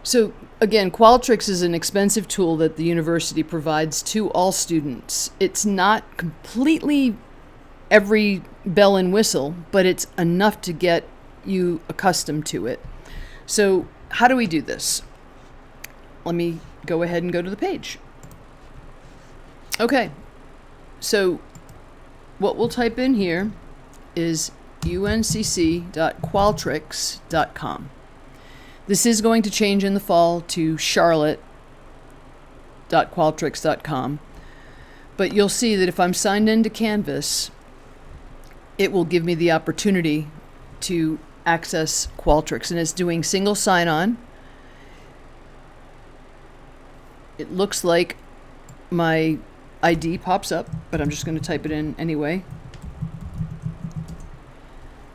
So again, Qualtrics is an expensive tool that the university provides to all students. It's not completely every bell and whistle, but it's enough to get you accustomed to it. So how do we do this? Let me go ahead and go to the page. Okay, so what we'll type in here is uncc.qualtrics.com. This is going to change in the fall to charlotte.qualtrics.com, but you'll see that if I'm signed into Canvas, it will give me the opportunity to access Qualtrics, and it's doing single sign-on. It looks like my ID pops up, but I'm just going to type it in anyway.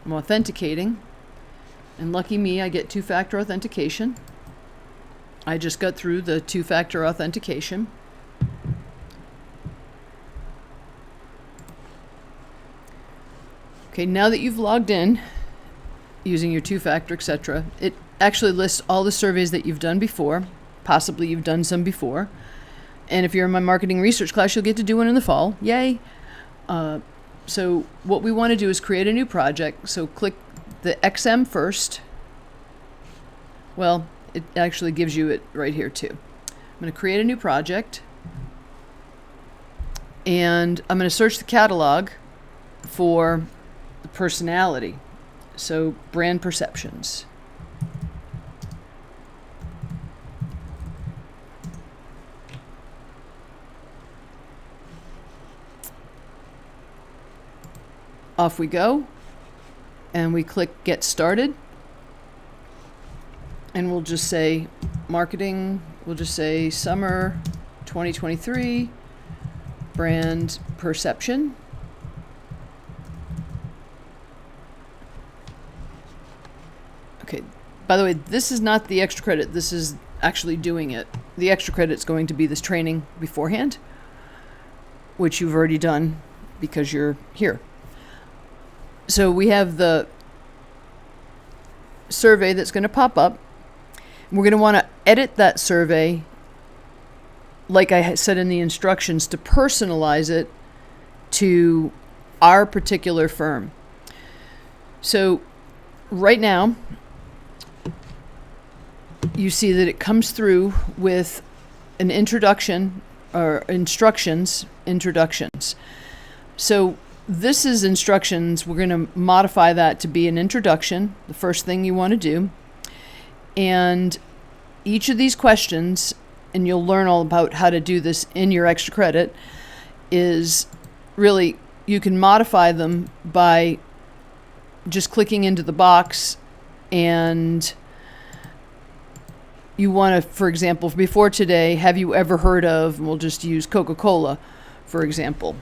I'm authenticating. And lucky me, I get two-factor authentication. I just got through the two-factor authentication. Okay, now that you've logged in using your two-factor, etc., it actually lists all the surveys that you've done before. Possibly you've done some before. And if you're in my marketing research class, you'll get to do one in the fall. Yay! So what we want to do is create a new project. So click the XM first. Well, it actually gives you it right here too. I'm going to create a new project, and I'm going to search the catalog for the personality. So brand perceptions. Off we go. And we click Get Started. And we'll just say marketing, we'll just say summer 2023, brand perception. Okay, by the way, this is not the extra credit, this is actually doing it. The extra credit is going to be this training beforehand, which you've already done because you're here. So we have the survey that's going to pop up. We're going to want to edit that survey, like I said in the instructions, to personalize it to our particular firm. So right now, you see that it comes through with an introduction or instructions. So this is instructions. We're going to modify that to be an introduction, the first thing you want to do. And each of these questions, and you'll learn all about how to do this in your extra credit, is really, you can modify them by just clicking into the box, and you want to, for example, before today, have you ever heard of, and we'll just use Coca-Cola, for example.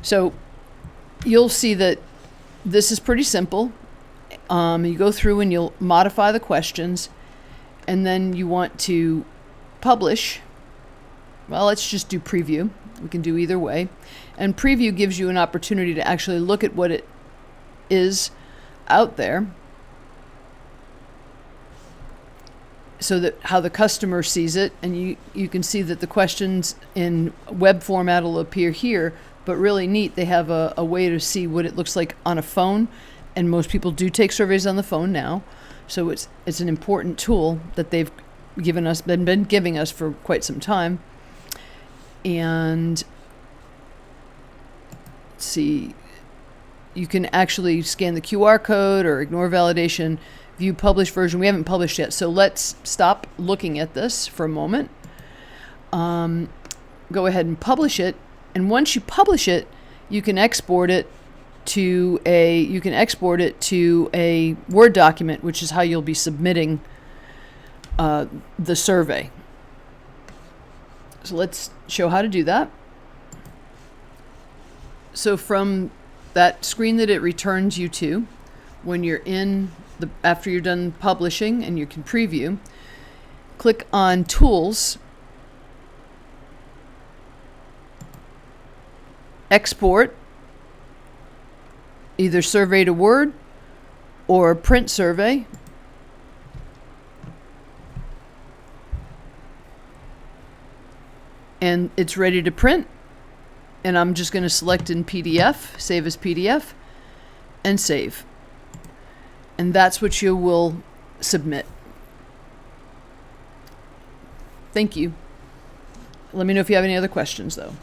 So you'll see that this is pretty simple. You go through and you'll modify the questions, and then you want to publish. Well, let's just do preview. We can do either way. And preview gives you an opportunity to actually look at what it is out there, so that how the customer sees it, and you can see that the questions in web format will appear here. But really neat, they have a way to see what it looks like on a phone, and most people do take surveys on the phone now, so it's an important tool that they've been giving us for quite some time. And let's see, you can actually scan the QR code or ignore validation, view published version. We haven't published yet, so let's stop looking at this for a moment. Go ahead and publish it. And once you publish it, you can export it to a Word document, which is how you'll be submitting the survey. So let's show how to do that. So from that screen that it returns you to, when you're after you're done publishing and you can preview, click on Tools, Export, either survey to Word or print survey. And it's ready to print. And I'm just going to select in PDF, save as PDF, and save. And that's what you will submit. Thank you. Let me know if you have any other questions, though.